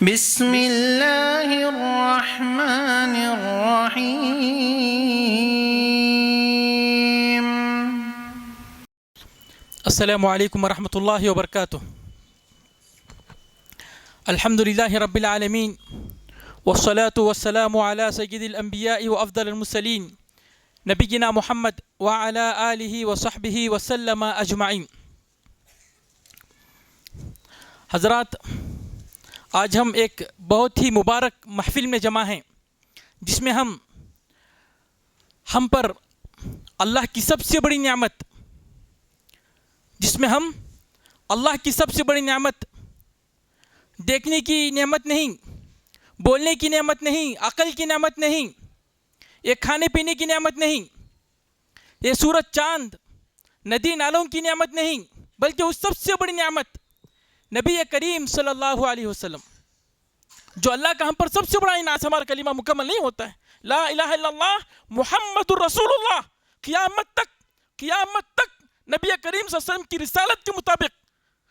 بسم اللہ الرحمن الرحیم۔ السلام علیکم ورحمۃ اللہ وبرکاتہ۔ الحمد للہ رب العالمین والصلاة والسلام علی سید الانبیاء وافضل المرسلین نبینا محمد وعلی آلہ وصحبہ وسلم اجمعین۔ حضرات، آج ہم ایک بہت ہی مبارک محفل میں جمع ہیں جس میں ہم پر اللہ کی سب سے بڑی نعمت دیکھنے کی نعمت نہیں، بولنے کی نعمت نہیں، عقل کی نعمت نہیں، ایک کھانے پینے کی نعمت نہیں، یہ سورج چاند ندی نالوں کی نعمت نہیں، بلکہ اس سب سے بڑی نعمت نبی کریم صلی اللہ علیہ وسلم، جو اللہ کا ہم پر سب سے بڑا انعام۔ ہمارا کلمہ مکمل نہیں ہوتا ہے، لا الہ الا اللہ محمد الرسول اللہ، قیامت تک نبی کریم صلی اللہ علیہ وسلم کی رسالت کے مطابق،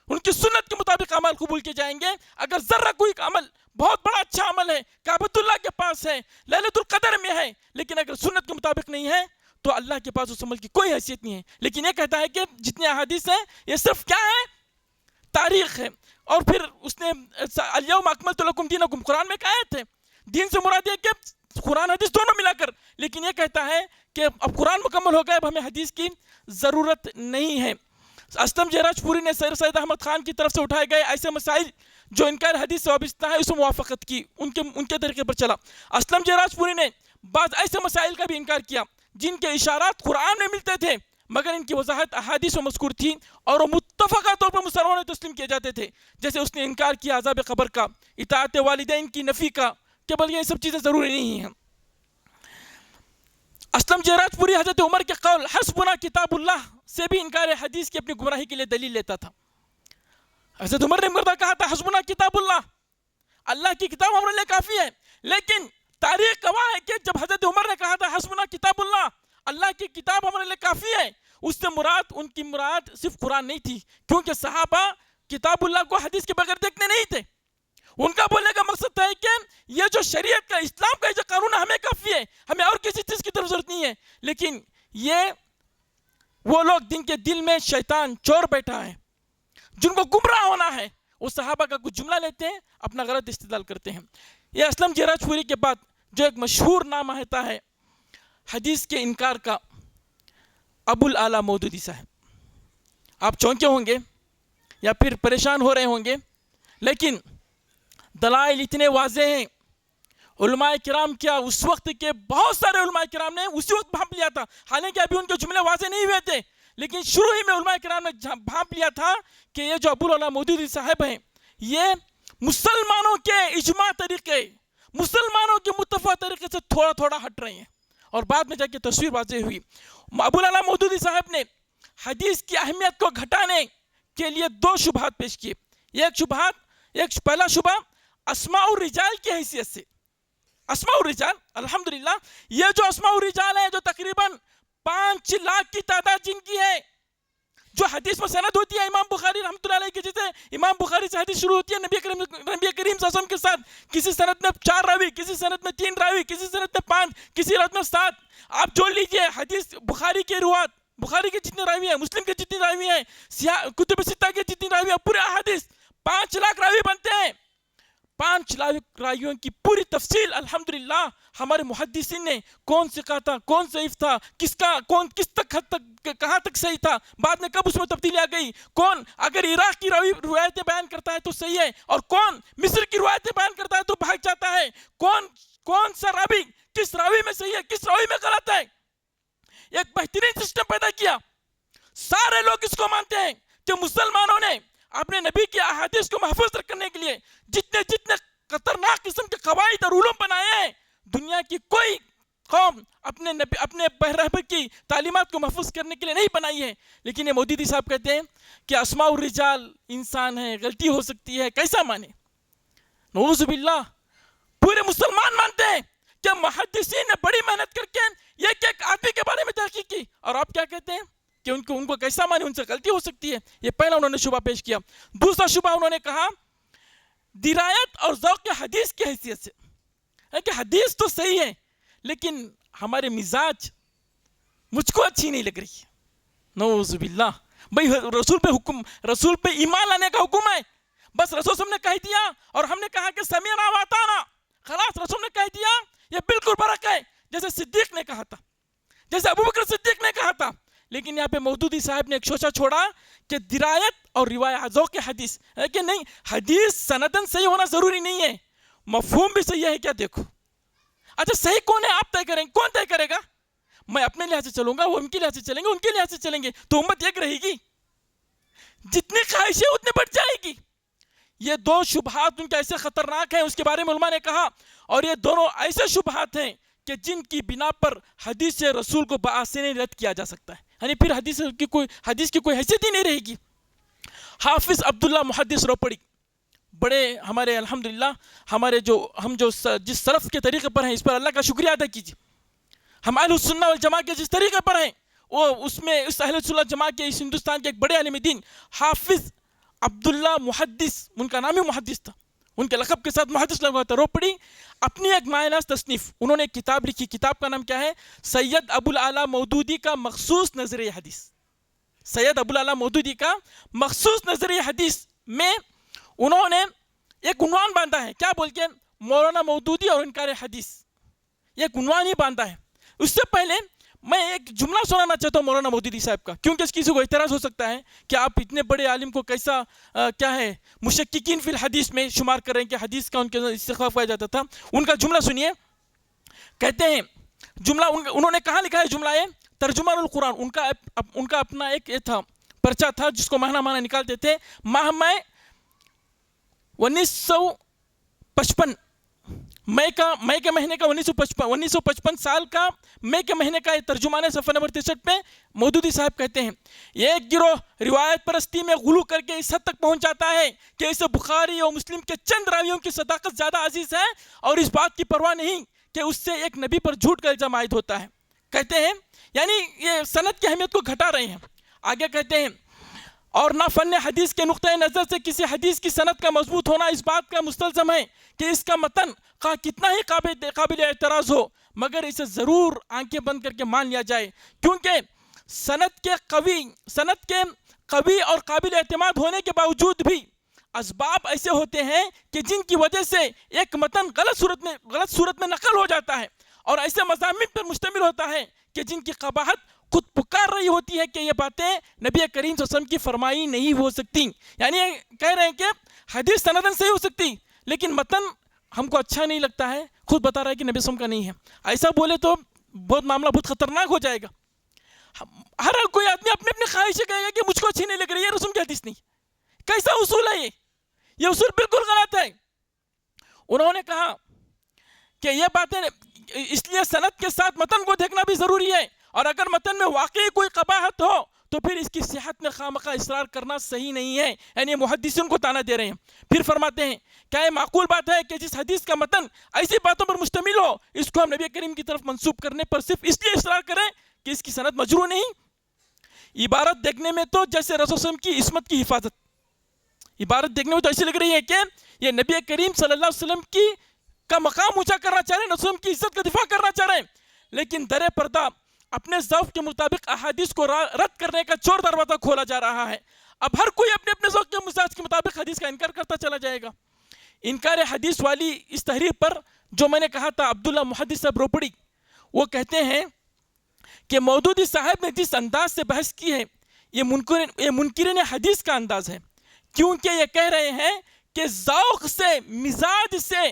ان کی سنت کے مطابق عمل قبول کیے جائیں گے۔ اگر ذرہ کوئی عمل بہت بڑا اچھا عمل ہے، کعبۃ اللہ کے پاس ہے، لیلۃ القدر میں ہے، لیکن اگر سنت کے مطابق نہیں ہے تو اللہ کے پاس اس عمل کی کوئی حیثیت نہیں ہے۔ لیکن یہ کہتا ہے کہ جتنے احادیث ہیں یہ صرف کیا ہے؟ تاریخ ہے۔ اور پھر اس نے الیوم اکملت لکم دینکم، قرآن میں ایک آیت ہے، دین سے مراد یہ کہ قرآن حدیث دونوں ملا کر، لیکن یہ کہتا ہے کہ اب قرآن مکمل ہو گیا، اب ہمیں حدیث کی ضرورت نہیں ہے۔ اسلم جیراج پوری نے سر سید احمد خان کی طرف سے اٹھائے گئے ایسے مسائل جو انکار حدیث سے وابستہ ہے، اس میں موافقت کی، ان کے طریقے پر چلا۔ اسلم جیراج پوری نے بعض ایسے مسائل کا بھی انکار کیا جن کے اشارات قرآن میں ملتے تھے مگر ان کی وضاحت احادیث میں مذکور تھی اور وہ متفقہ طور پر مسلمانوں نے تسلیم کیے جاتے تھے۔ جیسے اس نے انکار کیا عذاب قبر کا، اطاعت والدین کی نفی کا، کہ بلکہ یہ سب چیزیں ضروری نہیں ہیں۔ اسلم جیراج پوری حضرت عمر کے قول حسبنا کتاب اللہ سے بھی انکار حدیث کی اپنی گمراہی کے لیے دلیل لیتا تھا۔ حضرت عمر نے مردہ کہا تھا حسبنا کتاب اللہ، اللہ کی کتاب ہمارے لیے کافی ہے، لیکن تاریخ گواہ ہے کہ جب حضرت عمر نے کہا تھا حسبنا کتاب اللہ، اللہ کی کتاب ہمارے لیے کافی ہے، اس سے ان کی مراد صرف قرآن نہیں تھی، کیونکہ صحابہ کتاب اللہ کو حدیث کے بغیر دیکھتے نہیں تھے۔ ان کا بولنے کا مقصد تھا کہ یہ جو شریعت کا، اسلام کا جو قانون ہے ہمیں کافی ہے، ہمیں اور کسی چیز کی ضرورت نہیں ہے۔ لیکن یہ وہ لوگ جن کے دل میں شیطان چور بیٹھا ہے، جن کو گمراہ ہونا ہے، وہ صحابہ کا کچھ جملہ لیتے ہیں، اپنا غلط استدلال کرتے ہیں۔ یہ اسلم جیراج پوری کے بعد جو ایک مشہور نام آتا ہے حدیث کے انکار کا، ابو الاعلیٰ مودودی صاحب۔ آپ چونکے ہوں گے یا پھر پریشان ہو رہے ہوں گے، لیکن دلائل اتنے واضح ہیں۔ علماء کرام کیا اس وقت کے بہت سارے علماء کرام نے اسی وقت بھانپ لیا تھا، حالانکہ ابھی ان کے جملے واضح نہیں ہوئے تھے، لیکن شروع ہی میں علماء کرام نے بھانپ لیا تھا کہ یہ جو ابو الاعلیٰ مودودی صاحب ہیں یہ مسلمانوں کے اجماع طریقے، مسلمانوں کے متفق طریقے سے تھوڑا تھوڑا ہٹ رہے ہیں۔ اور بعد میں جا کے تصویر واضح ہوئی۔ ابو الاعلیٰ مودودی صاحب نے حدیث کی اہمیت کو گھٹانے کے لیے دو شبہات پیش کیے۔ پہلا شبہ اسماء الرجال کی حیثیت سے، اسماء الرجال، الحمدللہ یہ جو اسماء الرجال ہیں جو تقریباً 5 لاکھ کی تعداد جن کی ہے، جو حدیث میں سند ہوتی ہے امام بخاری رحمۃ اللہ علیہ کی، جیسے امام بخاری سے حدیث شروع ہوتی ہے نبی کریم صلی اللہ علیہ وسلم کے ساتھ، کسی سند میں 4 راوی، کسی سند میں 3 راوی، کسی سند میں 5، کسی سند میں 7۔ آپ جوڑ لیجئے حدیث بخاری کے روایت، بخاری کے جتنے راوی ہیں، مسلم کے جتنے راوی ہیں، کتب ستہ کے جتنے راوی ہیں، پورے احادیث 5 لاکھ راوی بنتے ہیں۔ 5 لاکھ راویوں کی پوری تفصیل الحمدللہ ہمارے محدثین نے، کون ثقہ تھا، کون ضعیف تھا، کس تک حد تک، کہاں تک صحیح تھا، بعد میں کب اس میں تبدیلی آ گئی، کون اگر عراق کی روایتیں بیان کرتا ہے تو صحیح ہے، اور کون مصر کی روایتیں بیان کرتا ہے تو بھاگ جاتا ہے، کون سا راوی کس راوی میں صحیح ہے، کس راوی میں غلط ہے۔ ایک بہترین سسٹم پیدا کیا۔ سارے لوگ اس کو مانتے ہیں کہ مسلمانوں نے اپنے نبی کی احادیث کو محفوظ رکھنے کے لیے جتنے خطرناک قسم کے قواعد اور علوم بنائے ہیں، دنیا کی کوئی قوم اپنے رہبر کی تعلیمات کو محفوظ کرنے کے لیے نہیں بنائی ہے۔ لیکن یہ مودودی صاحب کہتے ہیں کہ اسماء الرجال انسان ہے، غلطی ہو سکتی ہے، کیسا مانے؟ نعوذ باللہ، پورے مسلمان مانتے ہیں کہ محدثین نے بڑی محنت کر کے ایک آدمی کے بارے میں تحقیق کی، اور آپ کیا کہتے ہیں کہ ان کو کیسا مانے، ان سے غلطی ہو سکتی ہے۔ یہ پہلا انہوں نے شبہ پیش کیا۔ دوسرا شبہ انہوں نے کہا درایت اور ذوق حدیث کی حیثیت سے ہے کہ حدیث تو صحیح ہے لیکن ہمارے مزاج مجھ کو اچھی نہیں لگ رہی ہے. نعوذ باللہ. بھائی رسول پہ ایمان لانے کا حکم ہے. بس رسول صلی اللہ علیہ وسلم نے کہہ دیا اور ہم نے کہا کہ سمعنا واطعنا, خلاص رسول نے کہہ دیا, یہ بالکل برحق ہے جیسے صدیق نے کہا تھا, جیسے ابوبکر صدیق نے کہا تھا. لیکن یہاں پہ مودودی صاحب نے ایک شوشہ چھوڑا کہ درایت اور روایت ذوق حدیث ہے کہ نہیں, حدیث سندن صحیح ہونا ضروری نہیں ہے, مفہوم بھی صحیح ہے کیا. دیکھو اچھا صحیح کون ہے آپ طے کریں گے, کون طے کرے گا؟ میں اپنے لحاظ سے چلوں گا, وہ ان کے لحاظ سے چلیں گے, ان کے لحاظ سے چلیں گے, تو امت ایک رہے گی. جتنی خواہشیں اتنے بڑھ جائے گی. یہ دو شبہات ان کے ایسے خطرناک ہیں, اس کے بارے میں علماء نے کہا, اور یہ دونوں ایسے شبہات ہیں کہ جن کی بنا پر حدیث رسول کو بآسانی رد کیا جا سکتا ہے, یعنی پھر حدیث کی کوئی حیثیت ہی نہیں رہے گی. حافظ عبداللہ محدث روپڑی بڑے ہمارے الحمدللہ ہمارے ہم جس سلف کے طریقے پر ہیں اس پر اللہ کا شکریہ ادا کیجیے. ہم اہل السنہ والجماعت کے جس طریقے پر ہیں وہ اس اہل السنہ والجماعت کے اس ہندوستان کے ایک بڑے عالم دین حافظ عبداللہ محدث, ان کا نام ہی محدث تھا, ان کے لقب کے ساتھ محدث لگا تھا, روپڑی, اپنی ایک مایہ ناز تصنیف انہوں نے ایک کتاب لکھی. کتاب کا نام کیا ہے؟ سید ابو الاعلیٰ مودودی کا مخصوص نظریہ حدیث. سید ابو الاعلیٰ مودودی کا مخصوص نظریہ حدیث میں انہوں نے ایک عنوان باندھا ہے, کیا بول کے؟ مولانا مودودی اور انکار حدیث. یہ ایک عنوان ہی باندھا ہے. اس سے پہلے میں ایک جملہ سنانا چاہتا ہوں مولانا مودودی صاحب کا, کیونکہ اس کسی کو اعتراض ہو سکتا ہے کہ آپ اتنے بڑے عالم کو کیسا کیا ہے مشککین فی الحدیث میں شمار کر رہے ہیں کہ حدیث کا ان کے استخفاف کیا جاتا تھا. ان کا جملہ سنیے, کہتے ہیں جملہ انہوں نے کہاں لکھا ہے جملہ یہ ترجمان القرآن, ان کا اپنا ایک یہ تھا پرچہ تھا جس کو ماہنامہ نکالتے تھے. ماہ میں 1955 مئی کے مہینے کا 1955 سال کا مئی کے مہینے کا یہ ترجمان ہے. صفحہ نمبر 63 پہ مودودی صاحب کہتے ہیں ایک گروہ روایت پرستی میں غلو کر کے اس حد تک پہنچ جاتا ہے کہ اسے بخاری اور مسلم کے چند راویوں کی صداقت زیادہ عزیز ہے اور اس بات کی پرواہ نہیں کہ اس سے ایک نبی پر جھوٹ کا الزام عائد ہوتا ہے. کہتے ہیں یعنی یہ سند کی اہمیت کو گھٹا رہے ہیں. آگے کہتے ہیں اور نہ فن حدیث کے نقطۂ نظر سے کسی حدیث کی سند کا مضبوط ہونا اس بات کا مستلزم ہے کہ اس کا متن کتنا ہی قابل اعتراض ہو مگر اسے ضرور آنکھیں بند کر کے مان لیا جائے, کیونکہ سند کے قوی اور قابل اعتماد ہونے کے باوجود بھی اسباب ایسے ہوتے ہیں کہ جن کی وجہ سے ایک متن غلط صورت میں نقل ہو جاتا ہے اور ایسے مضامین پر مشتمل ہوتا ہے کہ جن کی قباحت خود پکار رہی ہوتی ہے کہ یہ باتیں نبی کریم صلی اللہ علیہ وسلم کی فرمائی نہیں ہو سکتی. یعنی کہہ رہے ہیں کہ حدیث سندن صحیح ہو سکتی لیکن متن ہم کو اچھا نہیں لگتا ہے, خود بتا رہا ہے کہ نبی صلی اللہ علیہ وسلم کا نہیں ہے. ایسا بولے تو معاملہ بہت خطرناک ہو جائے گا. ہر کوئی آدمی اپنی اپنی خواہشیں کہے گا کہ مجھ کو اچھی نہیں لگ رہی ہے, رسول کی حدیث نہیں. کیسا اصول ہے یہ اصول بالکل غلط ہے. انہوں نے کہا کہ یہ باتیں اس لیے سند کے ساتھ متن کو دیکھنا بھی ضروری ہے, اور اگر متن میں واقعی کوئی قباحت ہو تو پھر اس کی صحت میں خامخواہ اصرار کرنا صحیح نہیں ہے. یعنی محدثین کو تانا دے رہے ہیں. پھر فرماتے ہیں کیا یہ معقول بات ہے کہ جس حدیث کا متن ایسی باتوں پر مشتمل ہو اس کو ہم نبی کریم کی طرف منسوب کرنے پر صرف اس لیے اصرار کریں کہ اس کی سند مجروح نہیں؟ عبارت دیکھنے میں تو جیسے رسول صلی اللہ علیہ وسلم کی عصمت کی حفاظت, عبارت دیکھنے میں تو ایسی لگ رہی ہے کہ یہ نبی کریم صلی اللہ علیہ وسلم کا مقام اونچا کرنا چاہ رہے ہیں, رسول کی عزت کا دفاع کرنا چاہ رہے ہیں, لیکن در پردہ اپنے ذوق کے مطابق احادیث کو رد کرنے کا چور دروازہ کھولا جا رہا ہے. اب ہر کوئی اپنے اپنے ذوق کے مزاج کے مطابق حدیث کا انکار کرتا چلا جائے گا. انکار حدیث والی اس تحریر پر جو میں نے کہا تھا عبداللہ محدث صاحب روپڑی, وہ کہتے ہیں کہ مودودی صاحب نے جس انداز سے بحث کی ہے یہ منکرین حدیث کا انداز ہے, کیونکہ یہ کہہ رہے ہیں کہ ذوق سے مزاج سے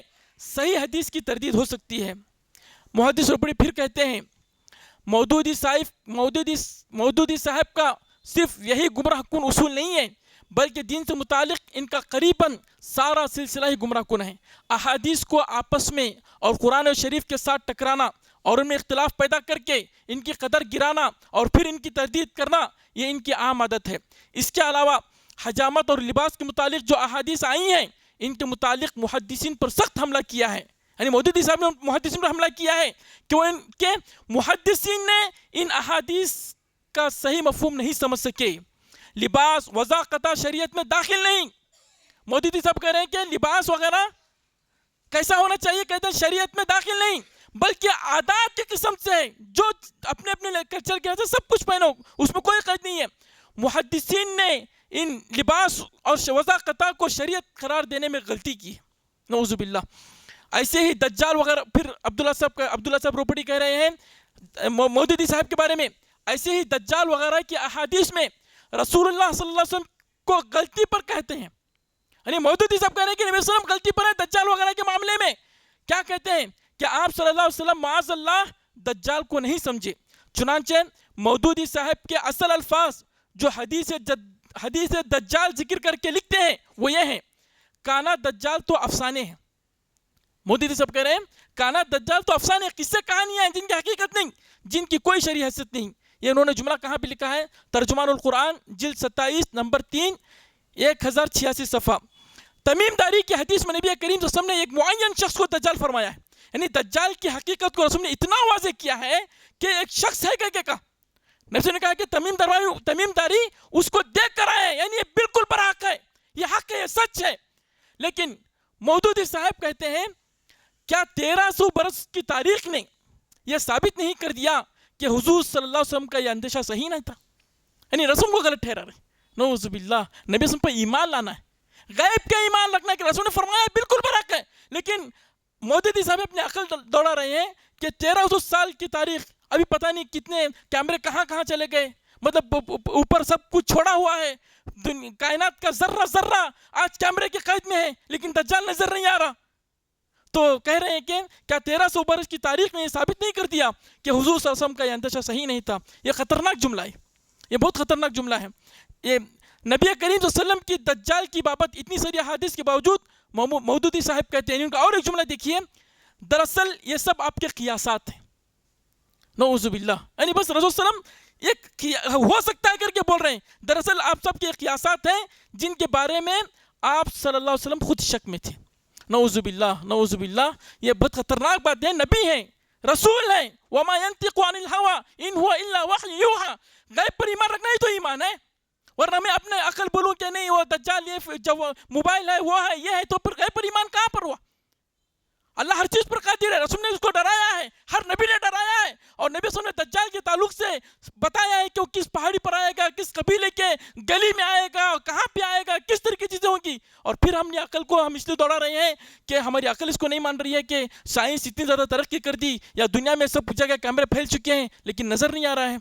صحیح حدیث کی تردید ہو سکتی ہے. محدث روپڑی پھر کہتے ہیں مودودی صاحب کا صرف یہی گمراہ کن اصول نہیں ہے بلکہ دین سے متعلق ان کا قریباً سارا سلسلہ ہی گمراہ کن ہے. احادیث کو آپس میں اور قرآن و شریف کے ساتھ ٹکرانا اور ان میں اختلاف پیدا کر کے ان کی قدر گرانا اور پھر ان کی تردید کرنا یہ ان کی عام عادت ہے. اس کے علاوہ حجامت اور لباس کے متعلق جو احادیث آئی ہیں ان کے متعلق محدثین پر سخت حملہ کیا ہے. یعنی مودودی صاحب نے محدثین پر حملہ کیا ہے کہ ان کے محدثین نے ان احادیث کا صحیح مفہوم نہیں سمجھ سکے. لباس وضاقتہ شریعت میں داخل نہیں. مودودی صاحب کہہ رہے ہیں کہ لباس وغیرہ کیسا ہونا چاہیے، کہتے ہیں شریعت میں داخل نہیں بلکہ عادات کی قسم سے ہے، جو اپنے اپنے کلچر کے حساب سب کچھ پہنو، اس میں کوئی قید نہیں ہے۔ محدثین نے ان لباس اور وضاحت کو شریعت قرار دینے میں غلطی کی ہے، نعوذ باللہ۔ ایسے ہی دجال وغیرہ، پھر عبداللہ صاحب روپڑی کہہ رہے ہیں مودودی صاحب کے بارے میں، ایسے ہی دجال وغیرہ کی احادیث میں رسول اللہ صلی اللہ علیہ وسلم کو غلطی پر کہتے ہیں، یعنی مودودی صاحب کہہ رہے ہیں کہ نبی صلی اللہ علیہ وسلم غلطی پر ہے دجال وغیرہ کے معاملے میں۔ کیا کہتے ہیں کہ آپ صلی اللہ علیہ وسلم معاذ اللہ دجال کو نہیں سمجھے۔ چنانچہ مودودی صاحب کے اصل الفاظ جو حدیث دجال ذکر کر کے لکھتے ہیں وہ یہ ہیں، کانا دجال تو افسانے ہیں۔ مودودی صاحب کہہ رہے ہیں کانا دجال تو افسانے، قصے کہانیاں ہیں جن کی حقیقت نہیں، جن کی کوئی شرعی حیثیت نہیں۔ یہ انہوں نے جملہ کہاں پہ لکھا ہے؟ ترجمان القرآن جلد 27 نمبر 3 1086 صفحہ۔ تمیم داری کی حدیث میں نبی کریم صلی اللہ علیہ وسلم نے ایک معین شخص کو دجال فرمایا ہے، یعنی دجال کی حقیقت کو رسول نے اتنا واضح کیا ہے کہ ایک شخص ہے کہ کہا نبی نے کہا کہ تمیم داری اس کو دیکھ کر آئے، یعنی یہ بالکل برحق ہے، یہ حق ہے، یہ سچ ہے۔ لیکن مودودی صاحب کہتے ہیں کیا 1300 برس کی تاریخ نے یہ ثابت نہیں کر دیا کہ حضور صلی اللہ علیہ وسلم کا یہ اندیشہ صحیح نہیں تھا، یعنی رسول کو غلط ٹھہرا رہے۔ نعوذ باللہ، نبی وسلم پر ایمان لانا ہے، غیب کا ایمان رکھنا ہے کہ رسول نے فرمایا ہے بالکل برحق ہے، لیکن مودودی صاحب اپنے عقل دوڑا رہے ہیں کہ 1300 سال کی تاریخ، ابھی پتہ نہیں کتنے کیمرے کہاں کہاں چلے گئے، مطلب اوپر سب کچھ چھوڑا ہوا ہے، کائنات کا ذرہ ذرہ آج کیمرے کی قید میں ہے، لیکن دجال نظر نہیں آ رہا۔ تو کہہ رہے ہیں کہ کیا 1300 برس کی تاریخ نے یہ ثابت نہیں کر دیا کہ حضور صلی اللہ علیہ وسلم کا یہ اندیشہ صحیح نہیں تھا۔ یہ خطرناک جملہ ہے، یہ بہت خطرناک جملہ ہے۔ یہ نبی کریم صلی اللہ علیہ وسلم کی دجال کی بابت اتنی ساری حدیث کے باوجود مودودی صاحب کہتے ہیں، ان کا اور ایک جملہ دیکھیے، دراصل یہ سب آپ کے قیاسات ہیں، نعوذ باللہ، یعنی بس رسول صلی اللہ علیہ وسلم یہ ہو سکتا ہے کر کے بول رہے ہیں، دراصل آپ سب کے قیاسات ہیں جن کے بارے میں آپ صلی اللہ علیہ وسلم خود شک میں تھے۔ نعوذ باللہ، نعوذ باللہ، یہ بہت خطرناک بات ہے۔ نبی ہیں، رسول ہیں، وما ينطق عن الهوى ان هو الا وحی یوحى، غیب پر ایمان رکھنا ہی تو ایمان ہے، ورنہ میں اپنے عقل بولوں کہ نہیں وہ دجال یہ جو موبائل ہے وہ ہے یہ ہے، تو پھر غیب پر ایمان کہاں پر ہوا؟ اللہ ہر چیز پر قادر ہے، رسول نے اس کو ڈرایا ہے، ہر نبی نے ڈرایا ہے، اور نبی صلی اللہ علیہ وسلم نے دجال کے تعلق سے بتایا ہے کہ وہ کس پہاڑی پر آئے گا، کس قبیلے کے گلی میں آئے گا، کہاں پہ آئے گا، کس طرح کی چیزیں ہوں گی۔ اور پھر ہم نے عقل کو ہم اس لیے دوڑا رہے ہیں کہ ہماری عقل اس کو نہیں مان رہی ہے کہ سائنس اتنی زیادہ ترقی کر دی یا دنیا میں سب جگہ کیمرے پھیل چکے ہیں، لیکن نظر نہیں آ رہا ہے۔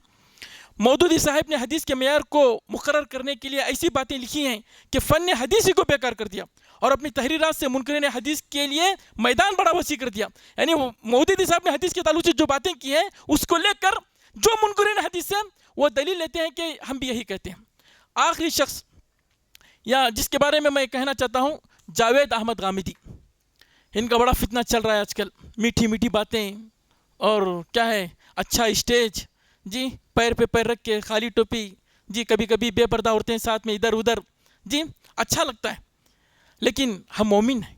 مودودی صاحب نے حدیث کے معیار کو مقرر کرنے کے لیے ایسی باتیں لکھی ہیں کہ فن حدیث ہی کو بیکار کر دیا، اور اپنی تحریرات سے منکرین حدیث کے لیے میدان بڑا وسیع کر دیا۔ یعنی مودودی صاحب نے حدیث کے تعلق سے جو باتیں کی ہیں اس کو لے کر جو منکرین حدیث ہیں وہ دلیل لیتے ہیں کہ ہم بھی یہی کہتے ہیں۔ آخری شخص یا جس کے بارے میں میں کہنا چاہتا ہوں، جاوید احمد غامدی، ان کا بڑا فتنہ چل رہا ہے آج کل، میٹھی میٹھی باتیں اور کیا ہے اچھا اسٹیج، جی پیر پہ پیر رکھ کے خالی ٹوپی، جی کبھی کبھی بے پردہ عورتیں ساتھ میں ادھر ادھر، جی اچھا لگتا ہے، لیکن ہم مومن ہیں،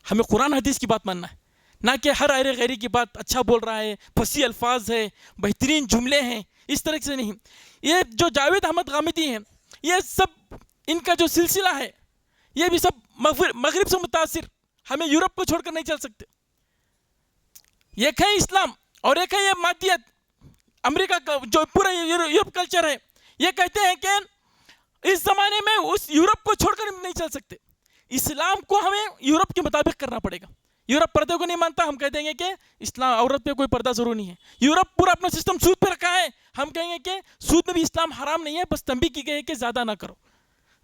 ہمیں قرآن حدیث کی بات ماننا ہے، نہ کہ ہر ایرے غیری کی بات اچھا بول رہا ہے، پھنسی الفاظ ہے، بہترین جملے ہیں، اس طرح سے نہیں۔ یہ جو جاوید احمد غامدی ہیں، یہ سب ان کا جو سلسلہ ہے یہ بھی سب مغرب سے متاثر، ہمیں یورپ کو چھوڑ کر نہیں چل سکتے۔ ایک ہے اسلام اور ایک ہے یہ مادیت، امریکہ کا جو پورا یورپ کلچر ہے، یہ کہتے ہیں کہ اس زمانے میں اس یورپ کو چھوڑ کر ہم نہیں چل سکتے، اسلام کو ہمیں یورپ کے مطابق کرنا پڑے گا۔ یورپ پردے کو نہیں مانتا، ہم کہہ دیں گے کہ اسلام عورت پہ کوئی پردہ ضرور نہیں ہے۔ یورپ پورا اپنا سسٹم سود پہ رکھا ہے، ہم کہیں گے کہ سود میں بھی اسلام حرام نہیں ہے، بس تنبیہ کی گئی ہے کہ زیادہ نہ کرو۔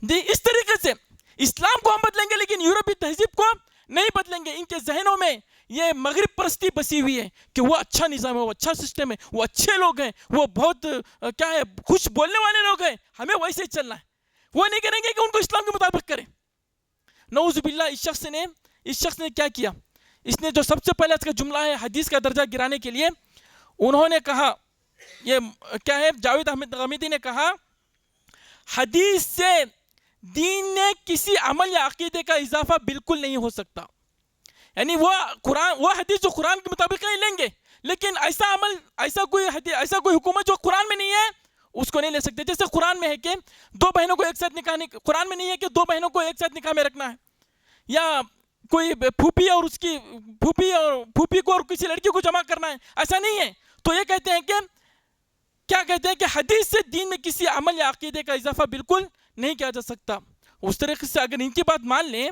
جی اس طریقے سے اسلام کو ہم بدلیں گے لیکن یورپی تہذیب کو نہیں بدلیں گے۔ ان کے ذہنوں میں یہ مغرب پرستی بسی ہوئی ہے کہ وہ اچھا نظام ہے، وہ اچھا سسٹم ہے، وہ اچھے لوگ ہیں، وہ بہت کیا ہے خوش بولنے والے لوگ ہیں، ہمیں ویسے ہی چلنا ہے۔ وہ نہیں کریں گے کہ ان کو اسلام کے مطابق کریں۔ نعوذ باللہ، اس شخص نے کیا کیا؟ اس نے جو سب سے پہلے اس کا جملہ ہے حدیث کا درجہ گرانے کے لیے، انہوں نے کہا، یہ کیا ہے، جاوید احمد غامدی نے کہا، حدیث سے دین میں کسی عمل یا عقیدے کا اضافہ بالکل نہیں ہو سکتا۔ یعنی وہ حدیث جو قرآن کے مطابق نہیں لیں گے، لیکن ایسا عمل، ایسا کوئی حکومت جو قرآن میں نہیں ہے اس کو نہیں لے سکتے. جیسے قرآن میں ہے کہ دو بہنوں کو ایک ساتھ نکاح, قرآن میں نہیں ہے کہ دو بہنوں کو ایک ساتھ نکاح میں رکھنا ہے, یا کوئی پھوپھی اور اس کی پھوپھی کو اور کسی لڑکی کو جمع کرنا ہے, ایسا نہیں ہے. تو یہ کہتے ہیں کہ کیا کہتے ہیں کہ حدیث سے دین میں کسی عمل یا عقیدے کا اضافہ بالکل نہیں کیا جا سکتا. اس طریقے سے اگر ان کی بات مان لیں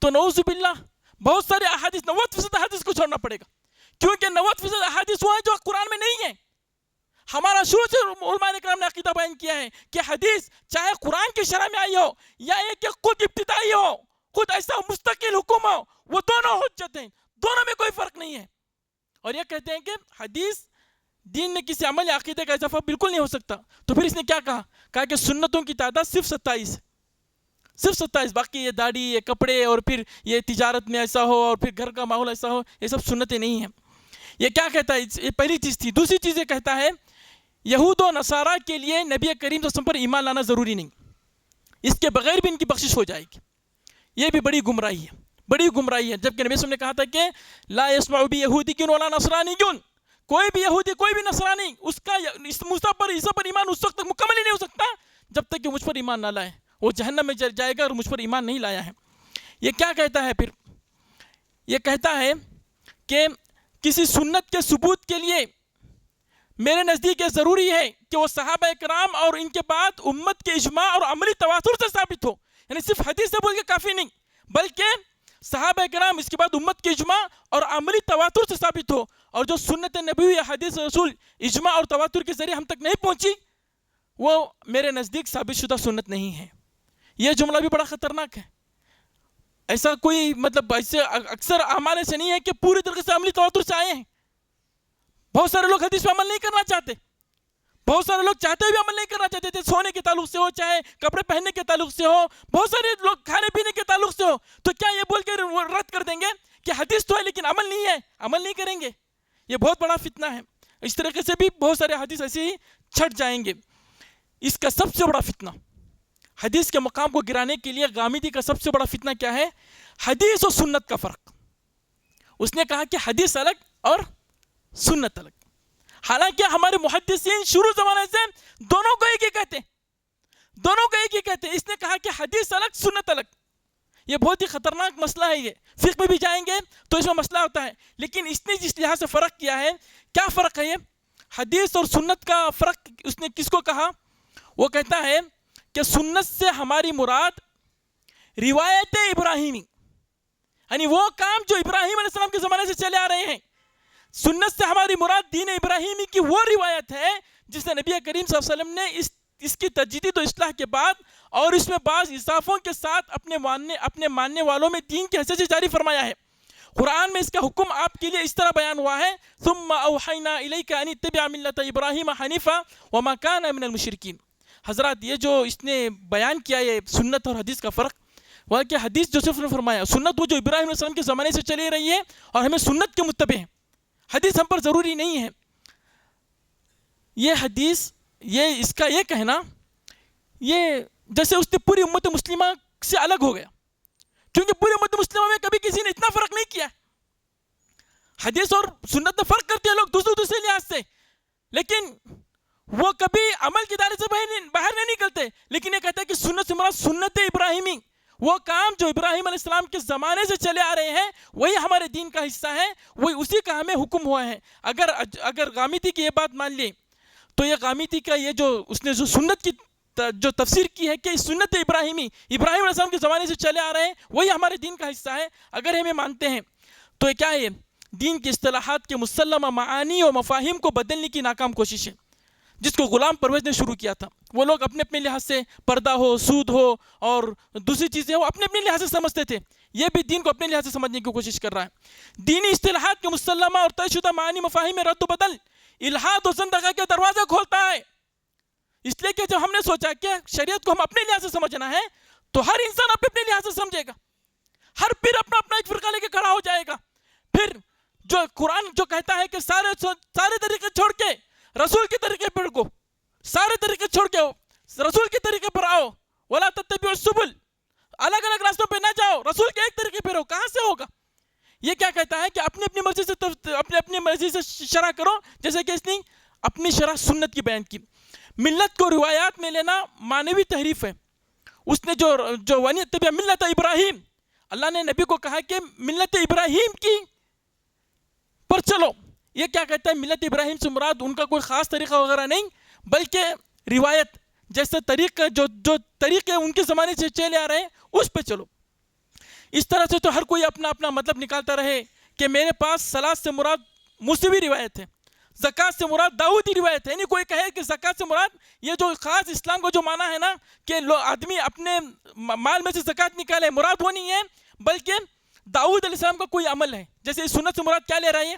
تو نعوذ باللہ بہت سارے احادیث 90% احادیث کو چھوڑنا پڑے گا, کیونکہ 90% احادیث وہ ہیں جو قرآن میں نہیں ہیں. ہمارا شروع سے علماء کرام نے عقیدہ بیان کیا ہے کہ حدیث چاہے قرآن کی شرح میں آئی ہو یا ایک کہ خود ابتدائی ہو, خود ایسا مستقل حکم ہو, وہ دونوں حجت ہیں, دونوں میں کوئی فرق نہیں ہے. اور یہ کہتے ہیں کہ حدیث دین میں کسی عمل یا عقیدے کا اضافہ بالکل نہیں ہو سکتا. تو پھر اس نے کیا کہا کہ سنتوں کی تعداد صرف 27 ہے, صرف 27. باقی یہ داڑھی, یہ کپڑے, اور پھر یہ تجارت میں ایسا ہو, اور پھر گھر کا ماحول ایسا ہو, یہ سب سنتیں نہیں ہیں. یہ کیا کہتا ہے, یہ پہلی چیز تھی. دوسری چیز یہ کہتا ہے یہود و نصارہ کے لیے نبی کریم صلی اللہ علیہ وسلم پر ایمان لانا ضروری نہیں, اس کے بغیر بھی ان کی بخشش ہو جائے گی. یہ بھی بڑی گمراہی ہے, بڑی گمراہی ہے. جبکہ نبی صلی اللہ علیہ وسلم نے کہا تھا کہ لا يسمع بی یہودی ولا نصرانی, کوئی بھی یہودی کوئی بھی نصرانی اس کا موسیٰ پر عیسیٰ پر ایمان اس وقت تک مکمل ہی نہیں ہو سکتا جب تک کہ مجھ پر ایمان نہ لائے. وہ جہنم میں جائے گا اور مجھ پر ایمان نہیں لایا ہے. یہ کیا کہتا ہے پھر, یہ کہتا ہے کہ کسی سنت کے ثبوت کے لیے میرے نزدیک یہ ضروری ہے کہ وہ صحابہ کرام اور ان کے بعد امت کے اجماع اور عملی تواتر سے ثابت ہو. یعنی صرف حدیث سے بول کے کافی نہیں, بلکہ صحابہ کرام اس کے بعد امت کے اجماع اور عملی تواتر سے ثابت ہو. اور جو سنت نبوی یا حدیث رسول اجماع اور تواتر کے ذریعے ہم تک نہیں پہنچی وہ میرے نزدیک ثابت شدہ سنت نہیں ہے. یہ جملہ بھی بڑا خطرناک ہے. ایسا کوئی مطلب ایسے اکثر اعمال سے نہیں ہے کہ پوری طریقے سے عملی تواتر سے آئے ہیں. بہت سارے لوگ حدیث پہ عمل نہیں کرنا چاہتے, بہت سارے لوگ چاہتے بھی عمل نہیں کرنا چاہتے تھے, سونے کے تعلق سے ہو, چاہے کپڑے پہننے کے تعلق سے ہو, بہت سارے لوگ کھانے پینے کے تعلق سے ہو. تو کیا یہ بول کے رد کر دیں گے کہ حدیث تو ہے لیکن عمل نہیں ہے, عمل نہیں کریں گے؟ یہ بہت بڑا فتنہ ہے. اس طریقے سے بھی بہت سارے حدیث ایسے ہی چھٹ جائیں گے. اس کا سب سے بڑا فتنہ, حدیث کے مقام کو گرانے کے لیے غامدی کا سب سے بڑا فتنہ کیا ہے؟ حدیث اور سنت کا فرق. اس نے کہا کہ حدیث الگ اور سنت الگ, حالانکہ ہمارے محدثین شروع زمانے سے دونوں کو ایک ہی کہتے, دونوں کو ایک ہی کہتے. اس نے کہا کہ حدیث الگ سنت الگ. یہ بہت ہی خطرناک مسئلہ ہے. یہ فقہ میں بھی جائیں گے تو اس میں مسئلہ ہوتا ہے, لیکن اس نے جس لحاظ سے فرق کیا ہے, کیا فرق ہے یہ حدیث اور سنت کا فرق؟ اس نے کس کو کہا؟ وہ کہتا ہے کہ سنت سے ہماری مراد روایت ابراہیمی, یعنی وہ کام جو ابراہیم علیہ السلام کے زمانے سے چلے آ رہے ہیں. سنت سے ہماری مراد دین ابراہیمی کی وہ روایت ہے جس نے نبی کریم صلی اللہ علیہ وسلم نے اس کی تجدید و اصلاح کے بعد اور اس میں بعض اضافوں کے ساتھ اپنے ماننے والوں میں دین کی حیثیت سے جاری فرمایا ہے. قرآن میں اس کا حکم آپ کے لیے اس طرح بیان ہوا ہے, ثم اوحینا الیک ان اتبع ملت ابراہیم حنیفا وما کان من المشرکین. حضرات یہ جو اس نے بیان کیا یہ سنت اور حدیث کا فرق, وہ کہ حدیث جو صرف نے فرمایا, سنت وہ جو ابراہیم علیہ السلام کے زمانے سے چلی رہی ہے اور ہمیں سنت کے متبع ہیں, حدیث ہم پر ضروری نہیں ہے. یہ حدیث یہ اس کا یہ کہنا یہ جیسے اس نے پوری امت مسلمہ سے الگ ہو گیا, کیونکہ پوری امت مسلمہ میں کبھی کسی نے اتنا فرق نہیں کیا. حدیث اور سنت میں فرق کرتے ہیں لوگ دوسرے لحاظ سے, لیکن وہ کبھی عمل کی دائرے سے باہر نہیں نکلتے. لیکن یہ کہتا ہے کہ سنت سے مراد سنت ابراہیمی, وہ کام جو ابراہیم علیہ السلام کے زمانے سے چلے آ رہے ہیں وہی ہمارے دین کا حصہ ہے, وہی اسی کا ہمیں حکم ہوا ہے. اگر غامدی کی یہ بات مان لیں تو یہ غامدی کا یہ جو اس نے جو سنت کی جو تفسیر کی ہے کہ سنت ابراہیمی ابراہیم علیہ السلام کے زمانے سے چلے آ رہے ہیں وہی ہمارے دین کا حصہ ہے, اگر ہمیں مانتے ہیں تو یہ کیا ہے؟ دین کی اصطلاحات کے مسلمہ معانی اور مفاہیم کو بدلنے کی ناکام کوشش ہے, جس کو غلام پرویز نے شروع کیا تھا. وہ لوگ اپنے اپنے لحاظ سے پردہ ہو, سود ہو اور دوسری چیزیں ہو اپنے اپنے لحاظ سے سمجھتے تھے, یہ بھی دین کو اپنے لحاظ سے سمجھنے کی کوشش کر رہا ہے. دینی اصطلاحات کے مسلمہ اور طے شدہ معانی مفاہیم میں رد و بدل الحاد و زندقہ کے دروازے کھولتا ہے. اس لیے کہ جب ہم نے سوچا کہ شریعت کو ہم اپنے لحاظ سے سمجھنا ہے تو ہر انسان اپنے لحاظ سے سمجھے گا, ہر پھر اپنا ایک فرقہ لے کے کھڑا ہو جائے گا. پھر جو قرآن جو کہتا ہے کہ سارے طریقے چھوڑ کے رسول کے طریقے پر کو, سارے طریقے چھوڑ کے رسول کے طریقے پر آؤ, ولا تتبعوا السبل, الگ الگ راستوں پہ نہ جاؤ, رسول کے ایک طریقے پر ہو, کہاں سے ہوگا؟ یہ کیا کہتا ہے کہ اپنی مرضی سے شرح کرو, جیسے کہ اس نے اپنی شرح سنت کی بیان کی. ملت کو روایات میں لینا معنوی تحریف ہے. اس نے جو وَنِتَّبِعْ مِلَّةَ ابراہیم، اللہ نے نبی کو کہا کہ ملت ابراہیم کی پر چلو. یہ کیا کہتا ہے؟ ملت ابراہیم سے مراد ان کا کوئی خاص طریقہ وغیرہ نہیں، بلکہ روایت جیسے طریقہ جو طریقے ان کے زمانے سے چلے آ رہے ہیں اس پہ چلو. اس طرح سے تو ہر کوئی اپنا اپنا مطلب نکالتا رہے کہ میرے پاس صلاۃ سے مراد موسوی روایت ہے، زکوٰۃ سے مراد داؤدی روایت ہے. یعنی کوئی کہے کہ زکوٰۃ سے مراد یہ جو خاص اسلام کا جو معنی ہے نا کہ آدمی اپنے مال میں سے زکوٰۃ نکالے، مراد وہ نہیں ہے، بلکہ داؤد علیہ السلام کا کوئی عمل ہے. جیسے اس سنت سے مراد کیا لے رہا ہے؟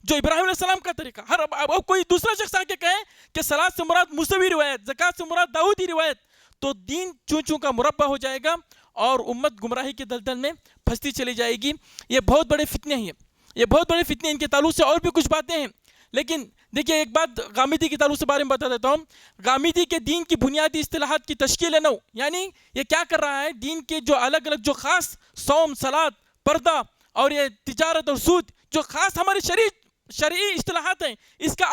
جو ابراہیم علیہ السلام کا طریقہ. اب کوئی دوسرا شخص آ کے کہے کہ صلاۃ سے مراد موسوی روایت، زکوٰۃ سے مراد داؤدی روایت، تو دین چوں چوں کا مربع ہو جائے گا اور امت گمراہی کے دلدل میں پھنستی چلی جائے گی. یہ بہت بڑے فتنے ہیں، یہ بہت بڑے فتنے. ان کے تعلق سے اور بھی کچھ باتیں ہیں، لیکن دیکھیے ایک بات غامدی کے تعلق سے بارے میں بتا دیتا ہوں. غامدی کے دین کی بنیادی اصطلاحات کی تشکیل نو، یعنی یہ کیا کر رہا ہے؟ دین کے جو الگ الگ جو خاص صوم، صلاۃ، پردہ اور یہ تجارت اور سود جو خاص ہمارے شرعی اصطلاحات ہیں، اس کا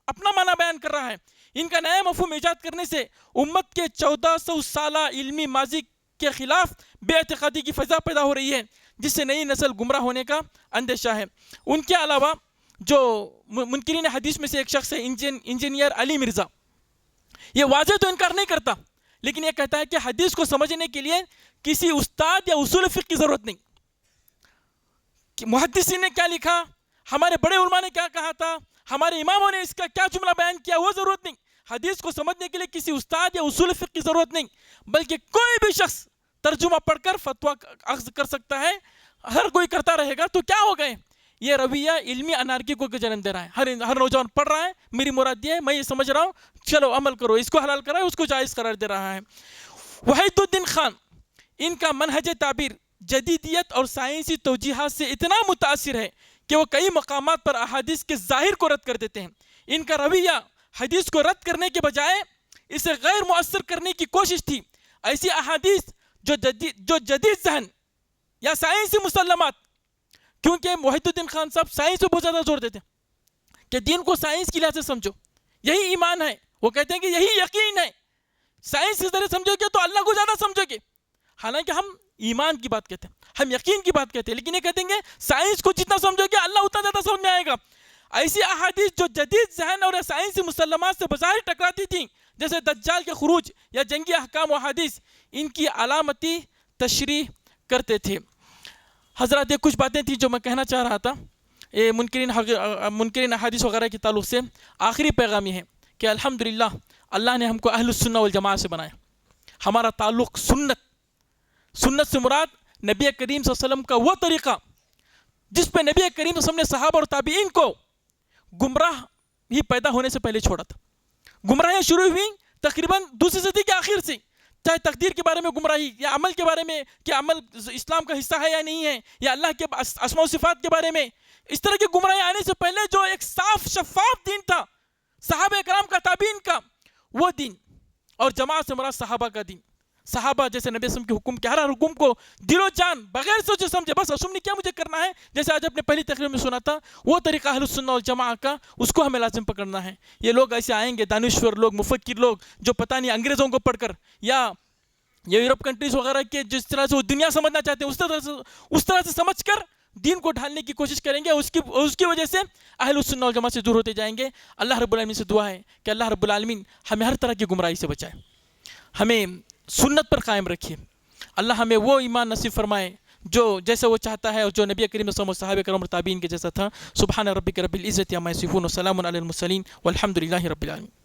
اپنا معنی بیان کر رہا ہے. ان کا نیا مفہوم ایجاد کرنے سے امت کے 1400 سالہ علمی ماضی کے خلاف بے اعتقادی کی فضا پیدا ہو رہی ہے، جس سے نئی نسل گمراہ ہونے کا اندیشہ ہے. ان کے علاوہ جو منکرین حدیث میں سے ایک شخص ہے انجینئر علی مرزا، یہ واضح تو انکار نہیں کرتا، لیکن یہ کہتا ہے کہ حدیث کو سمجھنے کے لیے کسی استاد یا اصول فقہ کی ضرورت نہیں. محدثین نے کیا لکھا، ہمارے بڑے علماء نے کیا کہا تھا، ہمارے اماموں نے اس کا کیا جملہ بیان کیا، وہ ضرورت نہیں. حدیث کو سمجھنے کے لیے کسی استاد یا اصول فقہ کی ضرورت نہیں، بلکہ کوئی بھی شخص ترجمہ پڑھ کر فتویٰ اخذ کر سکتا ہے. ہر کوئی کرتا رہے گا تو کیا ہو گئے؟ یہ رویہ علمی انارکی کو جنم دے رہا ہے. ہر نوجوان پڑھ رہا ہے، میری مراد یہ ہے، میں یہ سمجھ رہا ہوں، چلو عمل کرو، اس کو حلال کرا ہے، اس کو جائز قرار دے رہا ہے. وحید الدین خان، ان کا منہج تعبیر جدیدیت اور سائنسی توجیہات سے اتنا متاثر ہے کہ وہ کئی مقامات پر احادیث کے ظاہر کو رد کر دیتے ہیں. ان کا رویہ حدیث کو رد کرنے کے بجائے اسے غیر مؤثر کرنے کی کوشش تھی. ایسی احادیث جو جدید ذہن یا سائنسی مسلمات، کیونکہ وحید الدین خان صاحب سائنس پہ بہت زیادہ زور دیتے ہیں کہ دین کو سائنس کی لحاظ سے سمجھو، یہی ایمان ہے. وہ کہتے ہیں کہ یہی یقین ہے، سائنس کے ذریعے سمجھو گے تو اللہ کو زیادہ سمجھو گے. حالانکہ ہم ایمان کی بات کہتے ہیں، ہم یقین کی بات کہتے ہیں، لیکن یہ کہتے ہیں کہ سائنس کو جتنا سمجھو گے اللہ اتنا زیادہ سمجھ میں آئے گا. ایسی احادیث جو جدید ذہن اور سائنسی مسلمات سے بظاہر ٹکراتی تھیں، جیسے دجال کے خروج یا جنگی احکام و احادیث، ان کی علامتی تشریح کرتے تھے. حضرات یہ کچھ باتیں تھیں جو میں کہنا چاہ رہا تھا. یہ منکرین احادیث وغیرہ کے تعلق سے آخری پیغام یہ ہے کہ الحمدللہ اللہ نے ہم کو اہل السنہ والجماعت سے بنایا. ہمارا تعلق سنت سے مراد نبی کریم صلی اللہ علیہ وسلم کا وہ طریقہ جس پہ نبی کریم صلی اللہ علیہ وسلم نے صحابہ اور تابعین کو گمراہ ہی پیدا ہونے سے پہلے چھوڑا تھا. گمراہیاں شروع ہوئی تقریباً دوسری صدی کے آخر سے، چاہے تقدیر کے بارے میں گمراہی یا عمل کے بارے میں کہ عمل اسلام کا حصہ ہے یا نہیں ہے، یا اللہ کے اسماء و صفات کے بارے میں. اس طرح کی گمراہی آنے سے پہلے جو ایک صاف شفاف دین تھا صحابہ کرام کا، تابعین کا، وہ دین، اور جماعت سے مراد صحابہ کا دین. صحابہ جیسے نبی وسلم کے حکم کے ہر حکم کو دل و جان بغیر سوچے سمجھے بس اسم نے کیا مجھے کرنا ہے، جیسے آج اپنے پہلی تقریر میں سنا تھا، وہ طریقہ اہل السنہ والجماعت کا، اس کو ہمیں لازم پکڑنا ہے. یہ لوگ ایسے آئیں گے دانشور لوگ، مفکر لوگ، جو پتہ نہیں انگریزوں کو پڑھ کر یا یورپ کنٹریز وغیرہ کے جس طرح سے وہ دنیا سمجھنا چاہتے ہیں اس طرح سے سمجھ کر دین کو ڈھالنے کی کوشش کریں گے. اس کی وجہ سے اہل السنہ والجماعت سے دور ہوتے جائیں گے. اللہ رب العالمین سے دعا ہے کہ اللہ رب العالمین ہمیں ہر طرح کی گمراہی سے بچائے، ہمیں سنت پر قائم رکھیے. اللہ ہمیں وہ ایمان نصیب فرمائے جو جیسا وہ چاہتا ہے اور جو نبی کریم صلی اللہ علیہ وسلم صحابہ کرام اور تابعین کے جیسا تھا. سبحان ربک رب العزت عما یصفون وسلام علی المرسلین والحمد للہ رب العالمین.